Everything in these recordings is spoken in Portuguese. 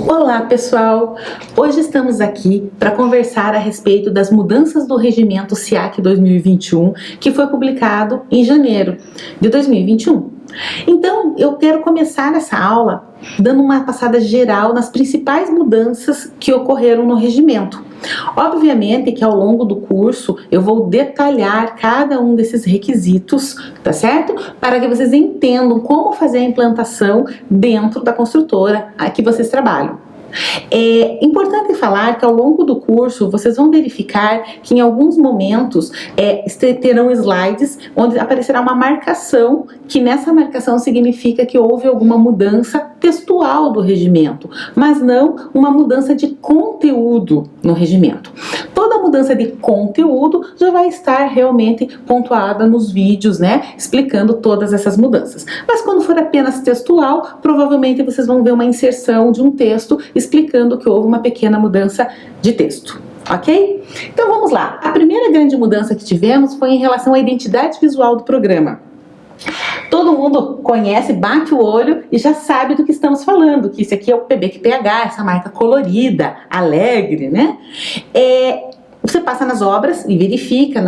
Olá pessoal, hoje estamos aqui para conversar a respeito das mudanças do Regimento SIAC 2021 que foi publicado em janeiro de 2021. Então eu quero começar essa aula dando uma passada geral nas principais mudanças que ocorreram no regimento. Obviamente que ao longo do curso eu vou detalhar cada um desses requisitos, tá certo? Para que vocês entendam como fazer a implantação dentro da construtora a que vocês trabalham. É importante falar que ao longo do curso vocês vão verificar que em alguns momentos terão slides onde aparecerá uma marcação, que nessa marcação significa que houve alguma mudança textual do regimento, mas não uma mudança de conteúdo no regimento. Toda mudança de conteúdo já vai estar realmente pontuada nos vídeos, né, explicando todas essas mudanças. Mas quando for apenas textual, provavelmente vocês vão ver uma inserção de um texto explicando que houve uma pequena mudança de texto. Ok? Então vamos lá. A primeira grande mudança que tivemos foi em relação à identidade visual do programa. Todo mundo conhece, bate o olho e já sabe do que estamos falando, que isso aqui é o PBQ-PH, essa marca colorida, alegre, né? Você passa nas obras e verifica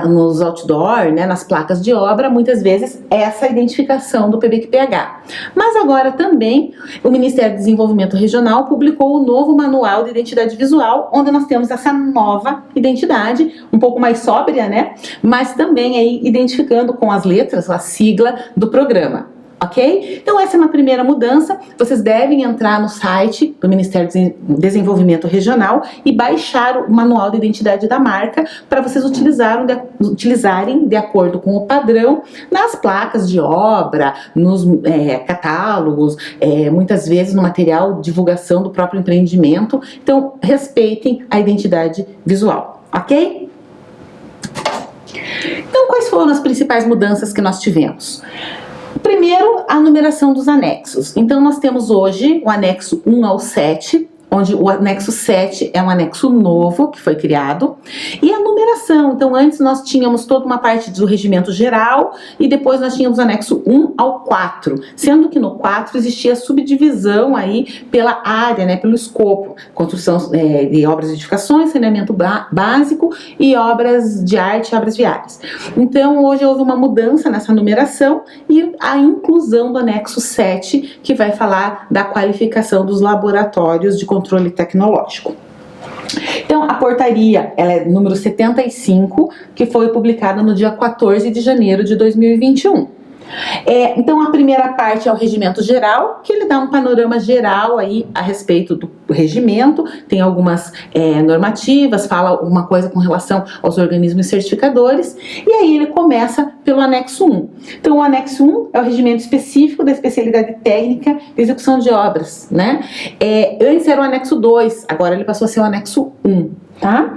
nos outdoor, né, nas placas de obra, muitas vezes essa identificação do PBQ-PH. Mas agora também o Ministério do Desenvolvimento Regional publicou o novo Manual de Identidade Visual, onde nós temos essa nova identidade, um pouco mais sóbria, né, mas também aí identificando com as letras, a sigla do programa. Ok? Então essa é uma primeira mudança. Vocês devem entrar no site do Ministério do Desenvolvimento Regional e baixar o manual de identidade da marca para vocês utilizarem de acordo com o padrão nas placas de obra, nos catálogos, muitas vezes no material de divulgação do próprio empreendimento. Então respeitem a identidade visual, ok? Então quais foram as principais mudanças que nós tivemos? Primeiro, a numeração dos anexos. Então, nós temos hoje o anexo 1 ao 7, onde o anexo 7 é um anexo novo que foi criado, e a numeração. Então, antes nós tínhamos toda uma parte do regimento geral e depois nós tínhamos o anexo 1 ao 4, sendo que no 4 existia subdivisão aí pela área, né, pelo escopo, construção de obras de edificações, saneamento básico e obras de arte, obras viárias. Então, hoje houve uma mudança nessa numeração e a inclusão do anexo 7, que vai falar da qualificação dos laboratórios de controle tecnológico. Então, a portaria, ela é número 75, que foi publicada no dia 14 de janeiro de 2021. Então, a primeira parte é o regimento geral, que ele dá um panorama geral aí a respeito do regimento, tem algumas normativas, fala alguma coisa com relação aos organismos certificadores, e aí ele começa pelo anexo 1. Então, o anexo 1 é o regimento específico da especialidade técnica de execução de obras, né? Antes era o anexo 2, agora ele passou a ser o anexo 1. Tá?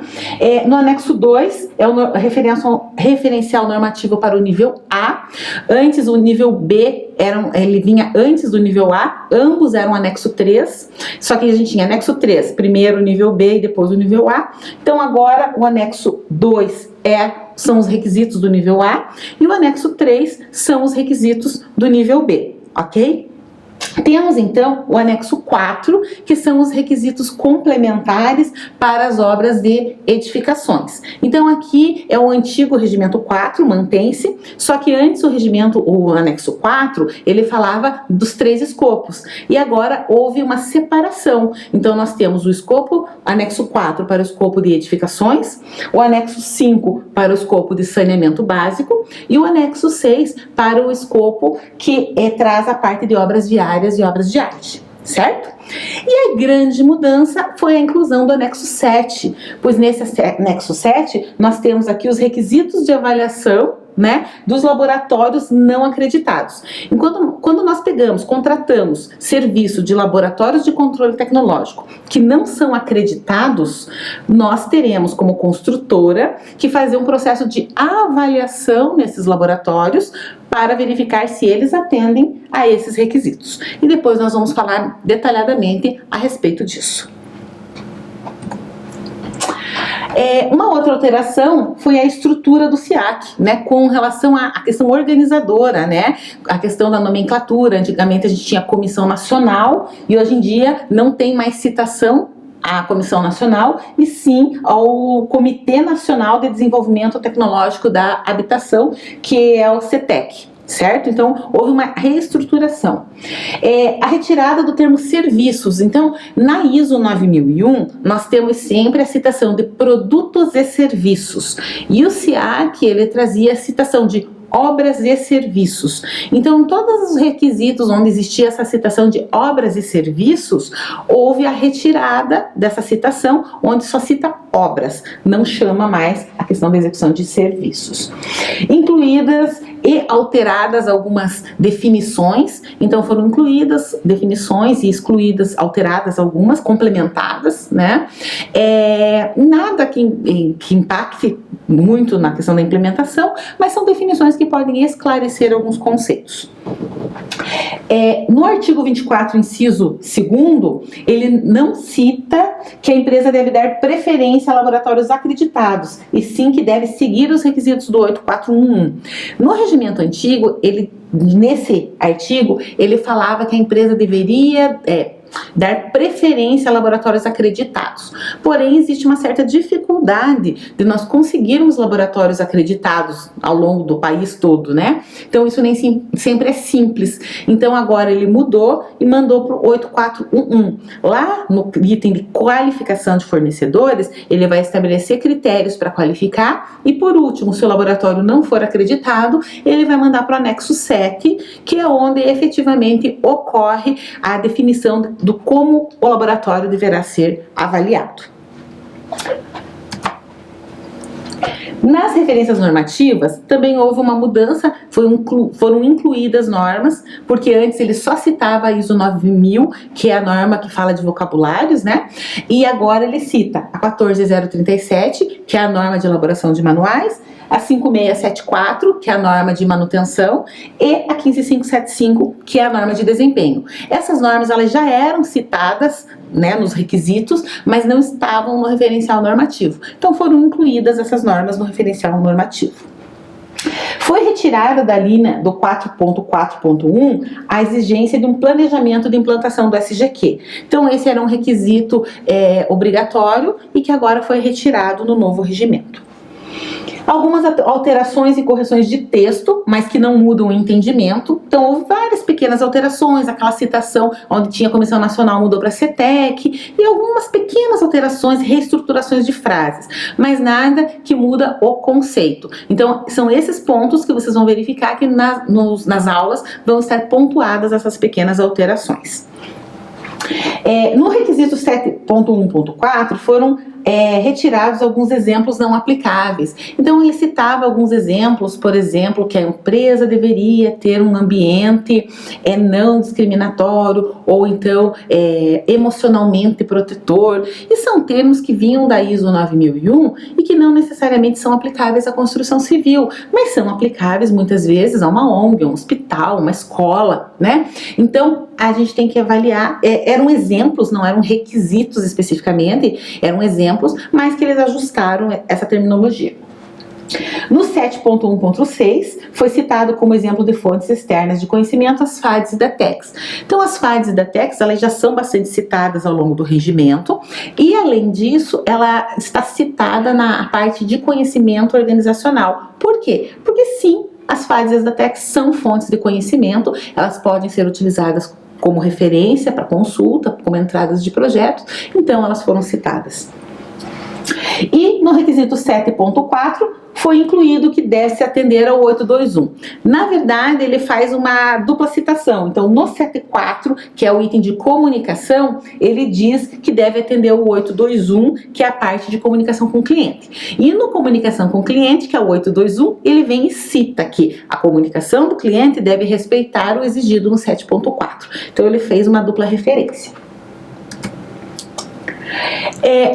No anexo 2 é o referencial normativo para o nível A. Antes o nível B ele vinha antes do nível A, ambos eram anexo 3, só que a gente tinha anexo 3, primeiro o nível B e depois o nível A. Então agora o anexo 2 são os requisitos do nível A e o anexo 3 são os requisitos do nível B, ok? Temos então o anexo 4, que são os requisitos complementares para as obras de edificações. Então aqui é o antigo regimento 4, mantém-se, só que antes o anexo 4, ele falava dos 3 escopos, e agora houve uma separação. Então nós temos o escopo, anexo 4 para o escopo de edificações, o anexo 5 para o escopo de saneamento básico, e o anexo 6 para o escopo que traz a parte de obras viárias e obras de arte, certo? E a grande mudança foi a inclusão do anexo 7, pois nesse anexo 7 nós temos aqui os requisitos de avaliação, né, dos laboratórios não acreditados. Quando nós contratamos serviço de laboratórios de controle tecnológico que não são acreditados, nós teremos como construtora que fazer um processo de avaliação nesses laboratórios para verificar se eles atendem a esses requisitos. E depois nós vamos falar detalhadamente a respeito disso. Uma outra alteração foi a estrutura do SIAC, né, com relação à questão organizadora, né, a questão da nomenclatura. Antigamente a gente tinha a Comissão Nacional e hoje em dia não tem mais citação à Comissão Nacional, e sim ao Comitê Nacional de Desenvolvimento Tecnológico da Habitação, que é o CETEC. Certo? Então, houve uma reestruturação. A retirada do termo serviços. Então, na ISO 9001, nós temos sempre a citação de produtos e serviços. E o SIAC, ele trazia a citação de obras e serviços. Então, todos os requisitos onde existia essa citação de obras e serviços, houve a retirada dessa citação, onde só cita obras, não chama mais a questão da execução de serviços. Incluídas e alteradas algumas definições, então foram incluídas definições e excluídas, alteradas algumas, complementadas, né? Nada que impacte muito na questão da implementação, mas são definições que podem esclarecer alguns conceitos. No artigo 24, inciso 2º, ele não cita que a empresa deve dar preferência a laboratórios acreditados, e sim que deve seguir os requisitos do 8411. No regimento antigo, nesse artigo, ele falava que a empresa deveria dar preferência a laboratórios acreditados. Porém, existe uma certa dificuldade de nós conseguirmos laboratórios acreditados ao longo do país todo, né? Então, isso nem sempre é simples. Então, agora ele mudou e mandou para o 8411. Lá no item de qualificação de fornecedores, ele vai estabelecer critérios para qualificar e, por último, se o laboratório não for acreditado, ele vai mandar para o anexo 7, que é onde efetivamente ocorre a definição do como o laboratório deverá ser avaliado. Nas referências normativas, também houve uma mudança, foram incluídas normas, porque antes ele só citava a ISO 9000, que é a norma que fala de vocabulários, né? E agora ele cita a 14037, que é a norma de elaboração de manuais, a 5674, que é a norma de manutenção, e a 15575, que é a norma de desempenho. Essas normas, elas já eram citadas, né, nos requisitos, mas não estavam no referencial normativo. Então foram incluídas essas normas no referencial normativo. Foi retirada da linha do 4.4.1 a exigência de um planejamento de implantação do SGQ. Então esse era um requisito obrigatório e que agora foi retirado no novo regimento. Algumas alterações e correções de texto, mas que não mudam o entendimento. Então, houve várias pequenas alterações, aquela citação onde tinha Comissão Nacional mudou para CETEC, e algumas pequenas alterações, reestruturações de frases, mas nada que muda o conceito. Então, são esses pontos que vocês vão verificar que nas aulas vão estar pontuadas essas pequenas alterações. No requisito 7.1.4 foram retirados alguns exemplos não aplicáveis. Então ele citava alguns exemplos, por exemplo, que a empresa deveria ter um ambiente não discriminatório ou então emocionalmente protetor, e são termos que vinham da ISO 9001 e que não necessariamente são aplicáveis à construção civil, mas são aplicáveis muitas vezes a uma ONG, um hospital, uma escola, né? Então a gente tem que avaliar, eram exemplos, não eram requisitos especificamente, eram exemplos, mas que eles ajustaram essa terminologia. No 7.1.6 foi citado como exemplo de fontes externas de conhecimento as FADs e DATECs. Então as FADs e DATECs, elas já são bastante citadas ao longo do regimento, e além disso ela está citada na parte de conhecimento organizacional. Por quê? Porque sim, as FADs e as DATECs são fontes de conhecimento, elas podem ser utilizadas como referência para consulta, como entradas de projetos, então elas foram citadas. E no requisito 7.4 foi incluído que deve se atender ao 821. Na verdade, ele faz uma dupla citação. Então, no 7.4, que é o item de comunicação, ele diz que deve atender o 821, que é a parte de comunicação com o cliente. E no comunicação com o cliente, que é o 821, ele vem e cita que a comunicação do cliente deve respeitar o exigido no 7.4. Então, ele fez uma dupla referência.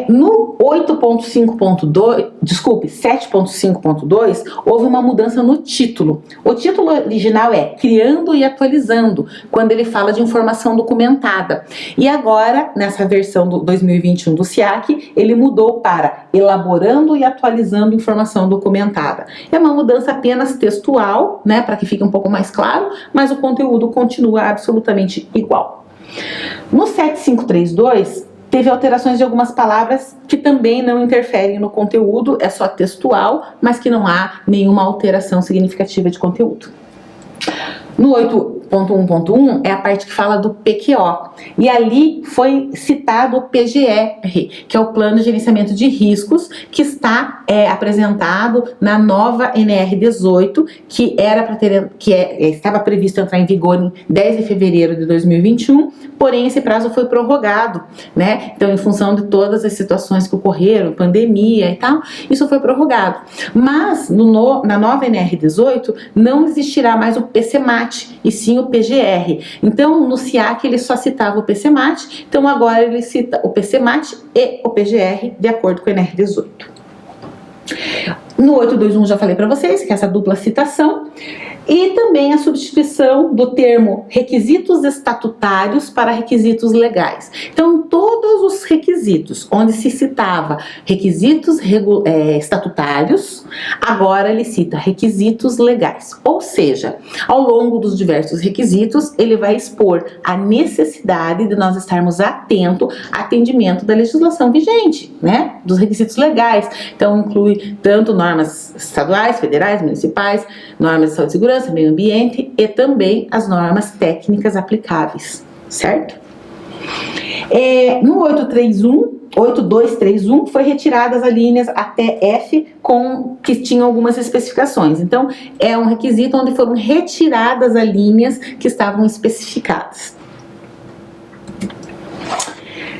No 8.5.2, desculpe, 7.5.2, houve uma mudança no título. O título original é Criando e Atualizando, quando ele fala de informação documentada. E agora, nessa versão do 2021 do SIAC, ele mudou para Elaborando e Atualizando Informação Documentada. É uma mudança apenas textual, né, para que fique um pouco mais claro, mas o conteúdo continua absolutamente igual. No 7532, teve alterações de algumas palavras que também não interferem no conteúdo, é só textual, mas que não há nenhuma alteração significativa de conteúdo. No 8.1.1 é a parte que fala do PQO, e ali foi citado o PGR, que é o Plano de Gerenciamento de Riscos, que está apresentado na nova NR18, que estava previsto entrar em vigor em 10 de fevereiro de 2021, porém esse prazo foi prorrogado, né? Então, em função de todas as situações que ocorreram, pandemia e tal, isso foi prorrogado. Mas na nova NR18 não existirá mais o PCMAT, e sim o PGR. Então, no SIAC ele só citava o PCMAT, então agora ele cita o PCMAT e o PGR de acordo com a NR18. No 821 já falei para vocês que é essa dupla citação, e também a substituição do termo requisitos estatutários para requisitos legais. Então, todos os requisitos onde se citava requisitos estatutários, agora ele cita requisitos legais. Ou seja, ao longo dos diversos requisitos, ele vai expor a necessidade de nós estarmos atentos ao atendimento da legislação vigente, né? Dos requisitos legais. Então, inclui tanto normas estaduais, federais, municipais, normas de saúde e segurança, meio ambiente e também as normas técnicas aplicáveis, certo? No 8231 foi retiradas as linhas até F que tinham algumas especificações. Então, é um requisito onde foram retiradas as linhas que estavam especificadas.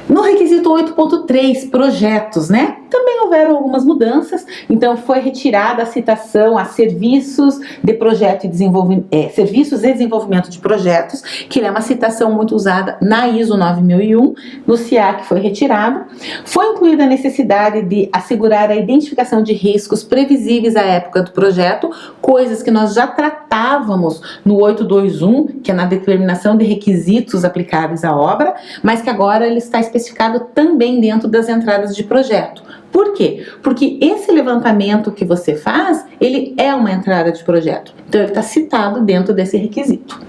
No requisito 8.3, projetos, né? Também houveram algumas mudanças, então foi retirada a citação a serviços de projeto e desenvolvimento, serviços e desenvolvimento de projetos, que é uma citação muito usada na ISO 9001, no SIAC foi retirado. Foi incluída a necessidade de assegurar a identificação de riscos previsíveis à época do projeto, coisas que nós já tratávamos no 821, que é na determinação de requisitos aplicáveis à obra, mas que agora ele está especificado também dentro das entradas de projeto. Por quê? Porque esse levantamento que você faz, ele é uma entrada de projeto. Então, ele está citado dentro desse requisito.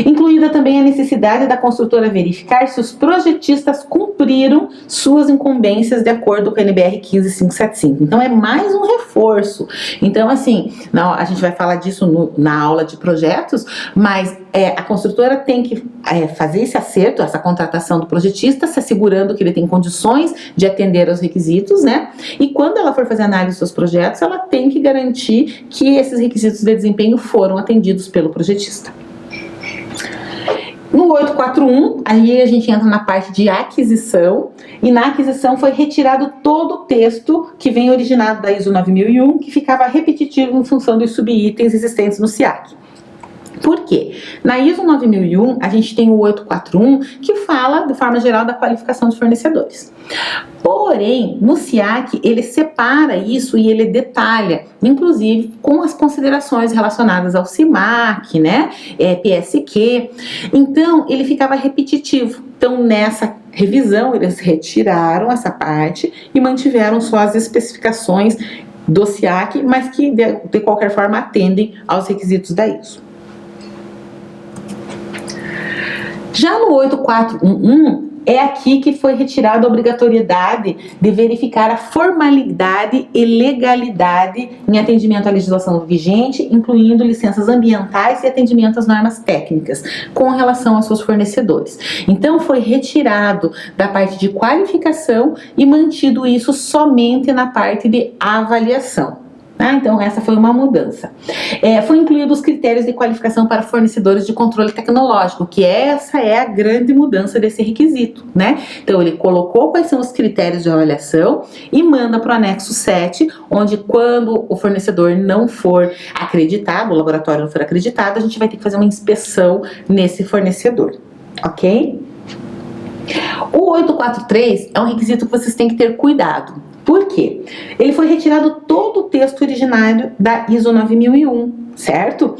Incluída também a necessidade da construtora verificar se os projetistas cumpriram suas incumbências de acordo com a NBR 15575. Então, é mais um reforço. Então, assim, a gente vai falar disso na aula de projetos, mas a construtora tem que fazer esse acerto, essa contratação do projetista, se assegurando que ele tem condições de atender aos requisitos, né? E quando ela for fazer análise dos seus projetos, ela tem que garantir que esses requisitos de desempenho foram atendidos pelo projetista. No 841, aí a gente entra na parte de aquisição, e na aquisição foi retirado todo o texto que vem originado da ISO 9001, que ficava repetitivo em função dos subitens existentes no SIAC. Por quê? Na ISO 9001, a gente tem o 841, que fala, de forma geral, da qualificação dos fornecedores. Porém, no SIAC, ele separa isso e ele detalha, inclusive com as considerações relacionadas ao CIMAC, né, PSQ. Então, ele ficava repetitivo. Então, nessa revisão, eles retiraram essa parte e mantiveram só as especificações do SIAC, mas que, de qualquer forma, atendem aos requisitos da ISO. Já no 8411, é aqui que foi retirada a obrigatoriedade de verificar a formalidade e legalidade em atendimento à legislação vigente, incluindo licenças ambientais e atendimento às normas técnicas, com relação aos seus fornecedores. Então, foi retirado da parte de qualificação e mantido isso somente na parte de avaliação. Então, essa foi uma mudança. Foi incluído os critérios de qualificação para fornecedores de controle tecnológico, que essa é a grande mudança desse requisito, né? Então, ele colocou quais são os critérios de avaliação e manda para o anexo 7, onde quando o fornecedor não for acreditado, o laboratório não for acreditado, a gente vai ter que fazer uma inspeção nesse fornecedor, ok? O 843 é um requisito que vocês têm que ter cuidado. Por quê? Ele foi retirado todo o texto originário da ISO 9001, certo?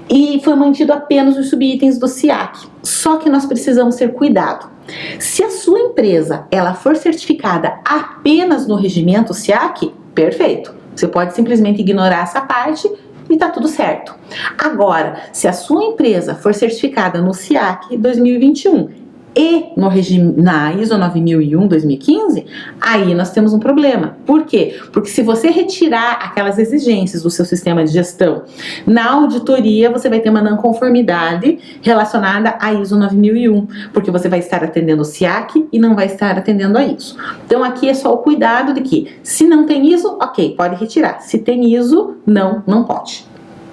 E foi mantido apenas os subitens do SIAC. Só que nós precisamos ter cuidado. Se a sua empresa ela for certificada apenas no regimento SIAC, perfeito. Você pode simplesmente ignorar essa parte e tá tudo certo. Agora, se a sua empresa for certificada no SIAC 2021 e no regime, na ISO 9001-2015, aí nós temos um problema. Por quê? Porque se você retirar aquelas exigências do seu sistema de gestão, na auditoria você vai ter uma não conformidade relacionada à ISO 9001, porque você vai estar atendendo o SIAC e não vai estar atendendo a ISO. Então aqui é só o cuidado de que, se não tem ISO, ok, pode retirar. Se tem ISO, não pode.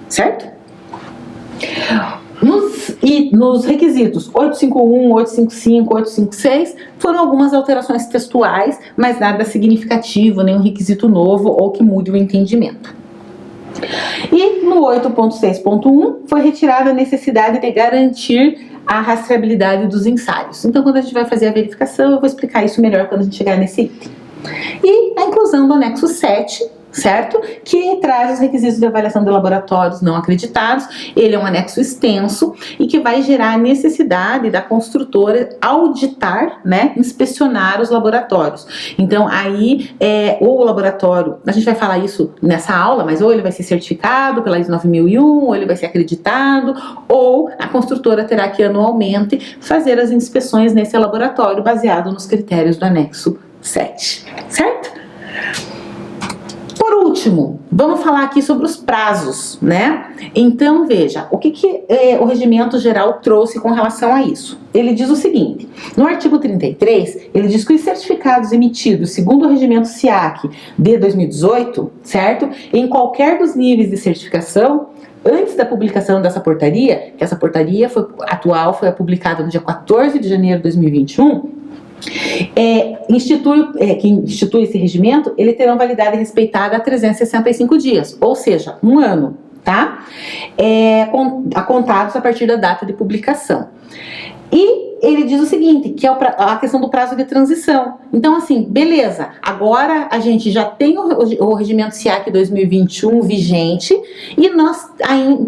Certo? Nos requisitos 851, 855, 856 foram algumas alterações textuais, mas nada significativo, nenhum requisito novo ou que mude o entendimento. E no 8.6.1 foi retirada a necessidade de garantir a rastreabilidade dos ensaios. Então, quando a gente vai fazer a verificação, eu vou explicar isso melhor quando a gente chegar nesse item. E a inclusão do anexo 7, certo? Que traz os requisitos de avaliação de laboratórios não acreditados. Ele é um anexo extenso e que vai gerar a necessidade da construtora auditar, né, inspecionar os laboratórios. Então, aí, ou o laboratório, a gente vai falar isso nessa aula, mas ou ele vai ser certificado pela ISO 9001, ou ele vai ser acreditado, ou a construtora terá que anualmente fazer as inspeções nesse laboratório baseado nos critérios do anexo 7, certo? Por último, vamos falar aqui sobre os prazos, né? Então, veja, o que o regimento geral trouxe com relação a isso? Ele diz o seguinte, no artigo 33, ele diz que os certificados emitidos segundo o regimento SIAC de 2018, certo? Em qualquer dos níveis de certificação, antes da publicação dessa portaria, que essa portaria foi publicada no dia 14 de janeiro de 2021, que institui esse regimento, ele terá validade respeitada a 365 dias, ou seja, um ano, tá? Contados a partir da data de publicação. E ele diz o seguinte, que é a questão do prazo de transição. Então, assim, beleza, agora a gente já tem o regimento SIAC 2021 vigente e nós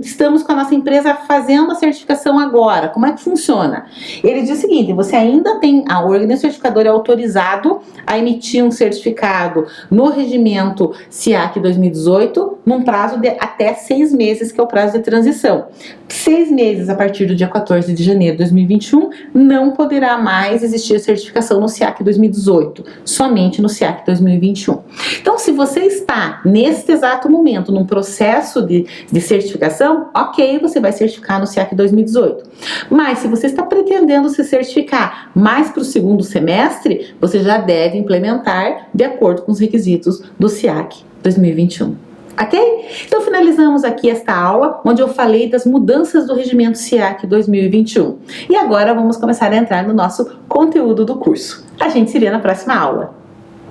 estamos com a nossa empresa fazendo a certificação agora. Como é que funciona? Ele diz o seguinte, você ainda tem, o organismo certificador é autorizado a emitir um certificado no regimento SIAC 2018 num prazo de até 6 meses, que é o prazo de transição. 6 meses a partir do dia 14 de janeiro de 2021, não poderá mais existir certificação no SIAC 2018, somente no SIAC 2021. Então, se você está neste exato momento num processo de certificação, ok, você vai certificar no SIAC 2018. Mas se você está pretendendo se certificar mais para o segundo semestre, você já deve implementar de acordo com os requisitos do SIAC 2021. Ok? Então finalizamos aqui esta aula, onde eu falei das mudanças do regimento SIAC 2021. E agora vamos começar a entrar no nosso conteúdo do curso. A gente se vê na próxima aula.